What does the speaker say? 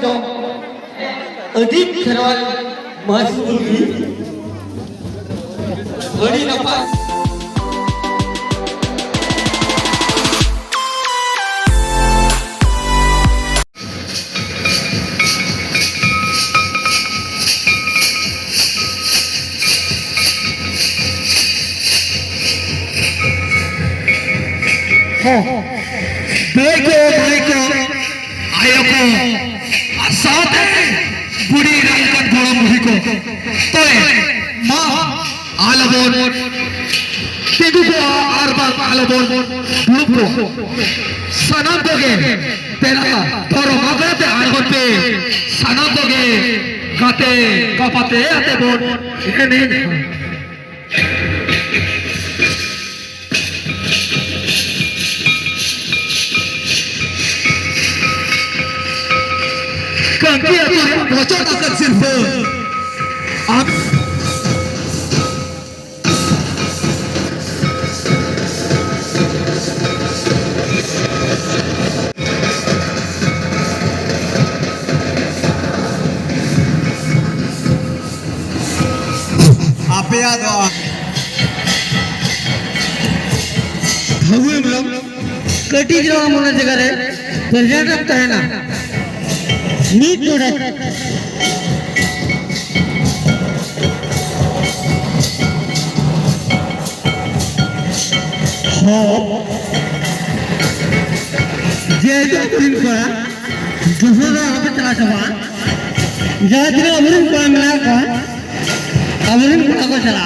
do adik kharal masuri badi napas Baiko, ayoko, asate, budi rangkan bola muhiko. Toy, ma, alabon, tidu ko arbal alabon, buluko. Sanam toge, tera, toro magate argon pe, sanam toge, gate, kapate ate bon, ikane. Kanki aturi bocor akan silver. Apa ya doa? Tahu belum? Keti jawa mana jagare? Berjalan tak na? Need to जैसे दिन का दूसरा आप चला चला जाते हैं अमरीन को मिला का अमरीन को चला